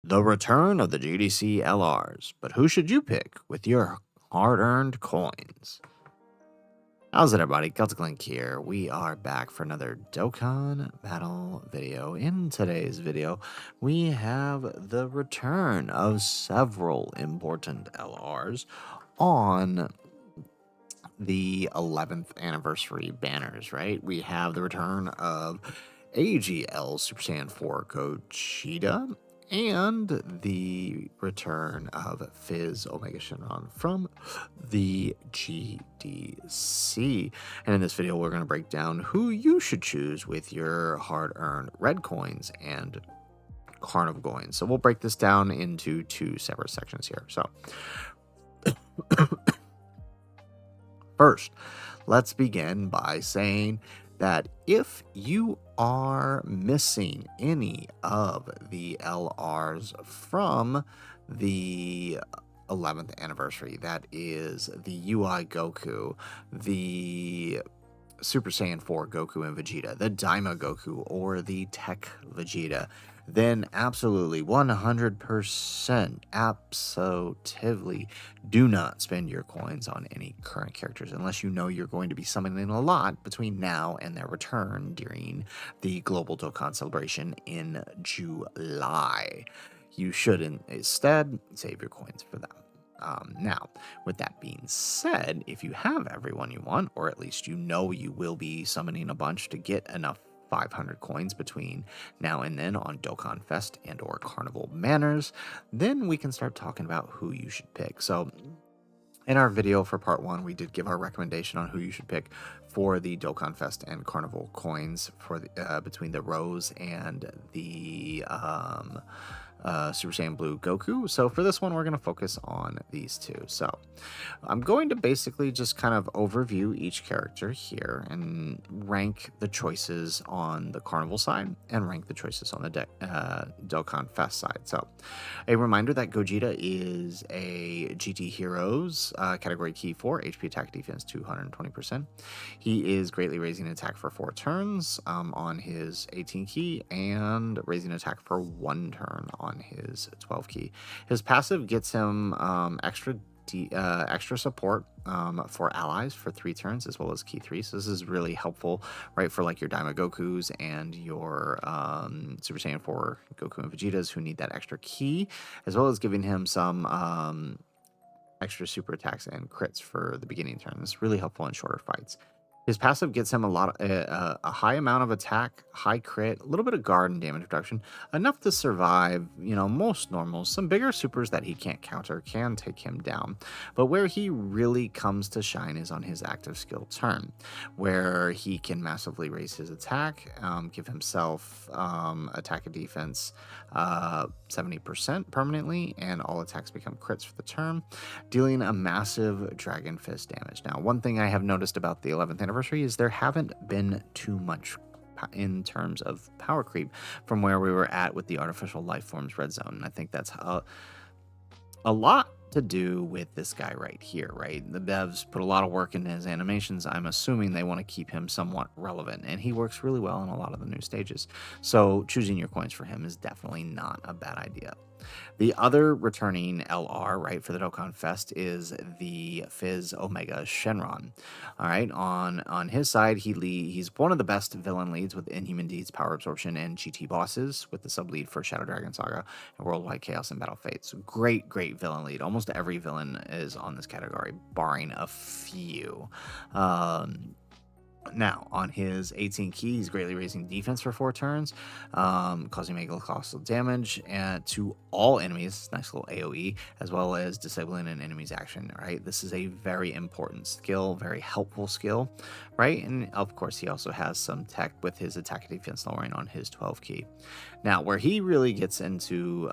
The return of the GDC LRs, but who should you pick with your hard-earned coins? How's it, everybody? Celtic Link here. We are back for another Dokkan Battle video. In today's video, we have the return of several important LRs on the 11th anniversary banners, right? We have the return of AGL Super Saiyan 4 GOGETA and the return of Fizz Omega Shenron from the GDC. And in this video, we're going to break down who you should choose with your hard-earned red coins and carnival coins. So we'll break this down into two separate sections here. So first, let's begin by saying that if you are missing any of the LRs from the 11th anniversary, that is the UI Goku, the Super Saiyan 4 Goku and Vegeta, the Daima Goku, or the Tech Vegeta, then absolutely 100% absolutely do not spend your coins on any current characters unless you know you're going to be summoning a lot between now and their return during the Global Dokkan celebration in July. You should instead save your coins for them. Now, with that being said, if you have everyone you want, or at least you know you will be summoning a bunch to get enough 500 coins between now and then on Dokkan Fest and or Carnival Manners, then we can start talking about who you should pick. So in our video for part 1, we did give our recommendation on who you should pick for the Dokkan Fest and Carnival coins for the, between the Rose and the Super Saiyan Blue Goku. So for this one, we're going to focus on these two. So I'm going to basically just kind of overview each character here and rank the choices on the Carnival side and rank the choices on the Dokkan Fest side. So a reminder that Gogeta is a GT Heroes category key 4, HP attack defense 220%. He is greatly raising attack for 4 turns on his 18 key and raising attack for 1 turn on his 12 key. His passive gets him extra support for allies for 3 turns as well as key 3. So this is really helpful, right, for like your Daima Gokus and your Super Saiyan 4 Goku and Vegetas who need that extra key, as well as giving him some extra super attacks and crits for the beginning turn. This is really helpful in shorter fights. His passive gets him a high amount of attack, high crit, a little bit of guard and damage reduction, enough to survive, you know, most normals. Some bigger supers that he can't counter can take him down. But where he really comes to shine is on his active skill turn, where he can massively raise his attack, give himself attack and defense 70% permanently, and all attacks become crits for the turn, dealing a massive Dragon Fist damage. Now, one thing I have noticed about the 11th anniversary is there haven't been too much in terms of power creep from where we were at with the artificial life forms red zone. And I think that's a lot to do with this guy right here, right? The devs put a lot of work into his animations. I'm assuming they want to keep him somewhat relevant, and he works really well in a lot of the new stages. So choosing your coins for him is definitely not a bad idea. The other returning LR, right, for the Dokkan Fest is the Fizz Omega Shenron. All right, on his side, he's one of the best villain leads with Inhuman Deeds, Power Absorption, and GT bosses, with the sub lead for Shadow Dragon Saga and Worldwide Chaos and Battle Fates. Great villain lead. Almost every villain is on this category, barring a few. Now, on his 18 key, he's greatly raising defense for 4 turns, causing mega colossal damage to all enemies, nice little AoE, as well as disabling an enemy's action, right? This is a very important skill, very helpful skill, right? And of course, he also has some tech with his attack and defense lowering on his 12 key. Now, where he really gets into,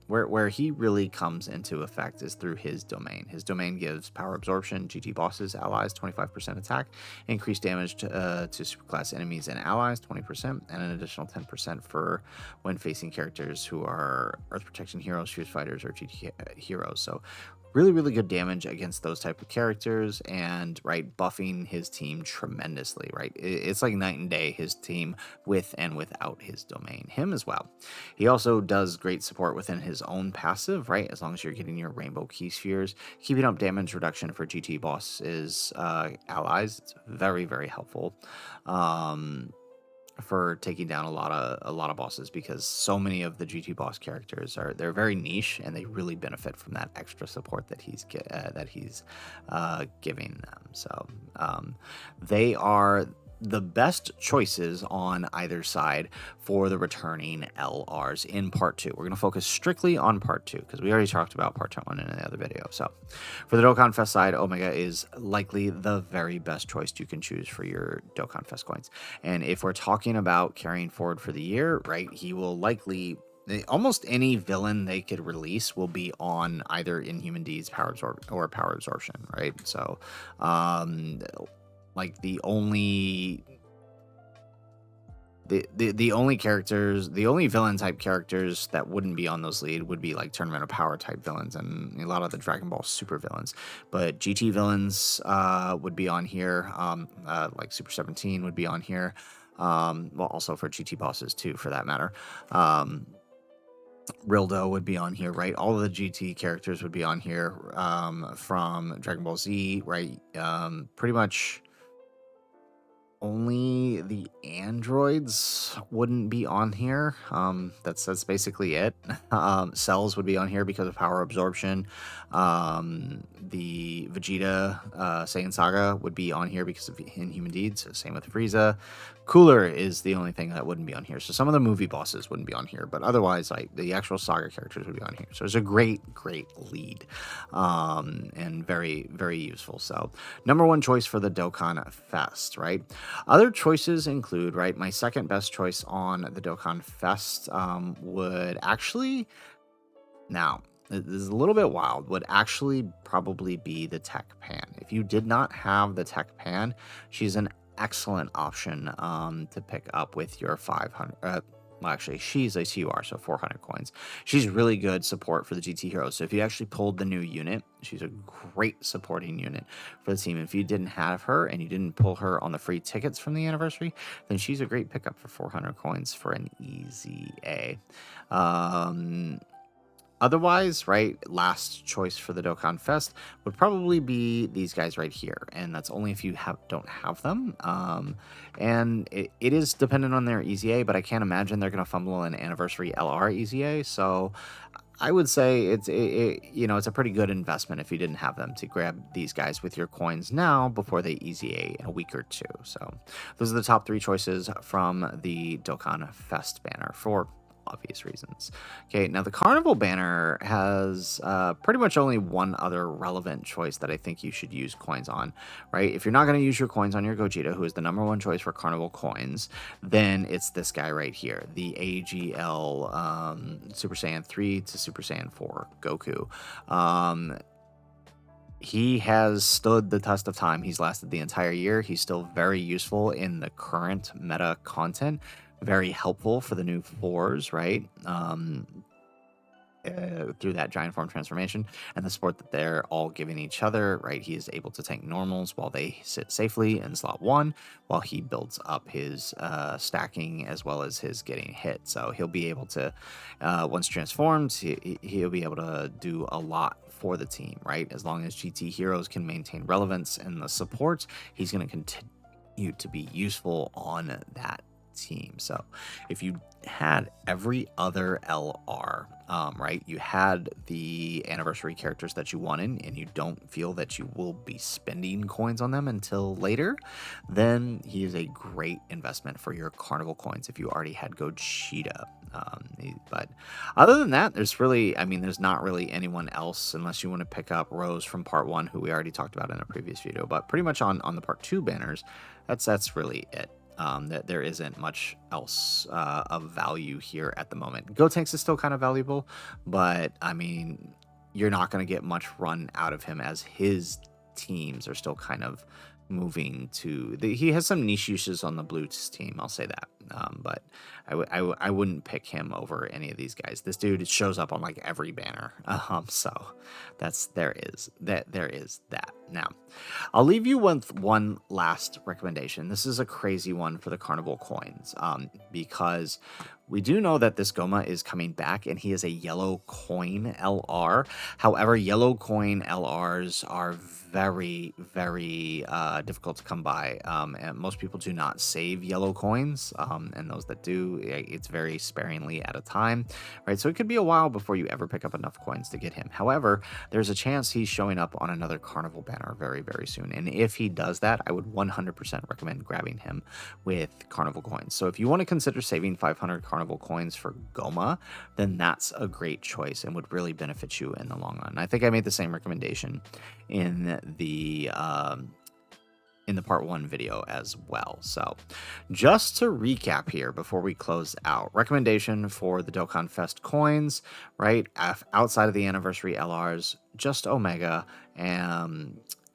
where he really comes into effect is through his domain. His domain gives power absorption, GT bosses, allies, 25% attack, increased damage to superclass enemies and allies, 20%, and an additional 10% for when facing characters who are Earth Protection heroes, Fierce Fighters, or GT heroes. So really, really good damage against those type of characters, and right, buffing his team tremendously, right? It's like night and day, his team with and without his domain. Him as well. He also does great support within his own passive, right? As long as you're getting your rainbow key spheres, keeping up damage reduction for GT bosses allies. It's very, very helpful. For taking down a lot of bosses, because so many of the GT boss characters they're very niche, and they really benefit from that extra support that he's giving them. So they are the best choices on either side for the returning LRs in part 2. We're going to focus strictly on part 2 because we already talked about part 1 in the other video. So for the Dokkan Fest side, Omega is likely the very best choice you can choose for your Dokkan Fest coins. And if we're talking about carrying forward for the year, right, he will likely... almost any villain they could release will be on either Inhuman Deeds, Power Absorption, right? So, like the only characters, the only villain type characters that wouldn't be on those lead would be like Tournament of Power type villains and a lot of the Dragon Ball Super villains. But GT villains would be on here, like Super 17 would be on here. Well, also for GT bosses too, for that matter. Rildo would be on here, right? All of the GT characters would be on here from Dragon Ball Z, right? Pretty much only the androids wouldn't be on here. That's basically it. Cells would be on here because of power absorption. The Vegeta Saiyan Saga would be on here because of Inhuman Deeds. Same with Frieza. Cooler is the only thing that wouldn't be on here. So some of the movie bosses wouldn't be on here, but otherwise, like the actual Saga characters would be on here. So it's a great lead, and very, very useful. So number one choice for the Dokkan Fest, right? Other choices include, right, my second best choice on the Dokkan Fest would actually, now, this is a little bit wild, would actually probably be the Tech Pan. If you did not have the Tech Pan, she's an excellent option to pick up with your 500. Well, actually, she's a CUR, so 400 coins. She's really good support for the GT heroes. So if you actually pulled the new unit, she's a great supporting unit for the team. If you didn't have her and you didn't pull her on the free tickets from the anniversary, then she's a great pickup for 400 coins for an easy A. Otherwise, right, last choice for the Dokkan Fest would probably be these guys right here, and that's only if you don't have them. And it is dependent on their EZA, but I can't imagine they're going to fumble an anniversary LR EZA. So I would say it's a pretty good investment if you didn't have them, to grab these guys with your coins now before they EZA in a week or two. So those are the top 3 choices from the Dokkan Fest banner for obvious reasons. Okay, now the Carnival banner has pretty much only one other relevant choice that I think you should use coins on, right? If you're not going to use your coins on your Gogeta, who is the #1 choice for Carnival coins, then it's this guy right here, the AGL Super Saiyan 3 to Super Saiyan 4 Goku. He has stood the test of time. He's lasted the entire year. He's still very useful in the current meta content. Very helpful for the new 4s, right? Through that giant form transformation and the support that they're all giving each other, right? He is able to tank normals while they sit safely in slot 1, while he builds up his stacking as well as his getting hit. So he'll be able to, once transformed, he'll be able to do a lot for the team, right? As long as GT heroes can maintain relevance and the support, he's going to continue to be useful on that team. So if you had every other LR, right, you had the anniversary characters that you wanted, and you don't feel that you will be spending coins on them until later, then he is a great investment for your Carnival coins if you already had Gogeta. But other than that, there's not really anyone else, unless you want to pick up Rose from part 1, who we already talked about in a previous video. But pretty much on the part 2 banners, that's really it. That there isn't much else of value here at the moment. Gotenks is still kind of valuable, but I mean, you're not going to get much run out of him, as his teams are still kind of moving to he has some niche uses on the Blues team, I'll say that. But I wouldn't pick him over any of these guys. This dude shows up on like every banner. So there is that. Now, I'll leave you with one last recommendation. This is a crazy one for the Carnival coins, because we do know that this Goma is coming back, and he is a yellow coin LR. However, yellow coin LRs are very, very difficult to come by, and most people do not save yellow coins, and those that do, it's very sparingly at a time, right? So it could be a while before you ever pick up enough coins to get him. However, there's a chance he's showing up on another Carnival banner very, very soon, and if he does that, I would 100% recommend grabbing him with Carnival coins. So if you want to consider saving 500 Carnival coins for Goma, then that's a great choice and would really benefit you in the long run. I think I made the same recommendation in the part 1 video as well. So just to recap here before we close out, recommendation for the Dokkan Fest coins, right? Outside of the anniversary LRs, just Omega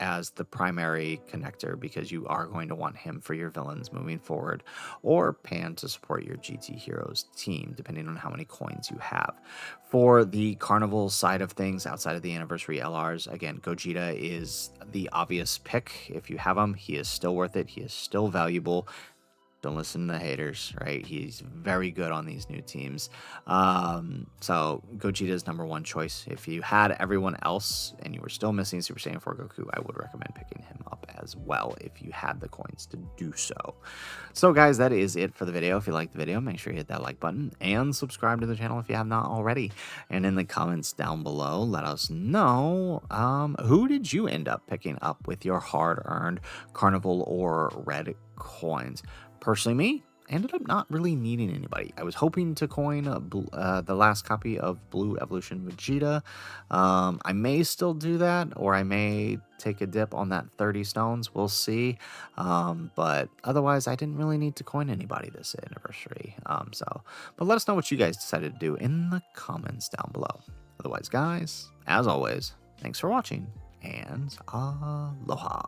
as the primary connector, because you are going to want him for your villains moving forward, or Pan to support your GT Heroes team, depending on how many coins you have. For the Carnival side of things, outside of the anniversary LRs, again, GOGETA is the obvious pick. If you have him, he is still worth it. He is still valuable. Don't listen to the haters, right? He's very good on these new teams. So GOGETA is #1 choice. If you had everyone else and you were still missing Super Saiyan 4 Goku, I would recommend picking him up as well if you had the coins to do so. So guys, that is it for the video. If you liked the video, make sure you hit that like button and subscribe to the channel if you have not already. And in the comments down below, let us know who did you end up picking up with your hard-earned Carnival or Red coins. Personally, me, ended up not really needing anybody. I was hoping to coin the last copy of Blue Evolution Vegeta. I may still do that, or I may take a dip on that 30 stones. We'll see. But otherwise, I didn't really need to coin anybody this anniversary. But let us know what you guys decided to do in the comments down below. Otherwise, guys, as always, thanks for watching, and aloha.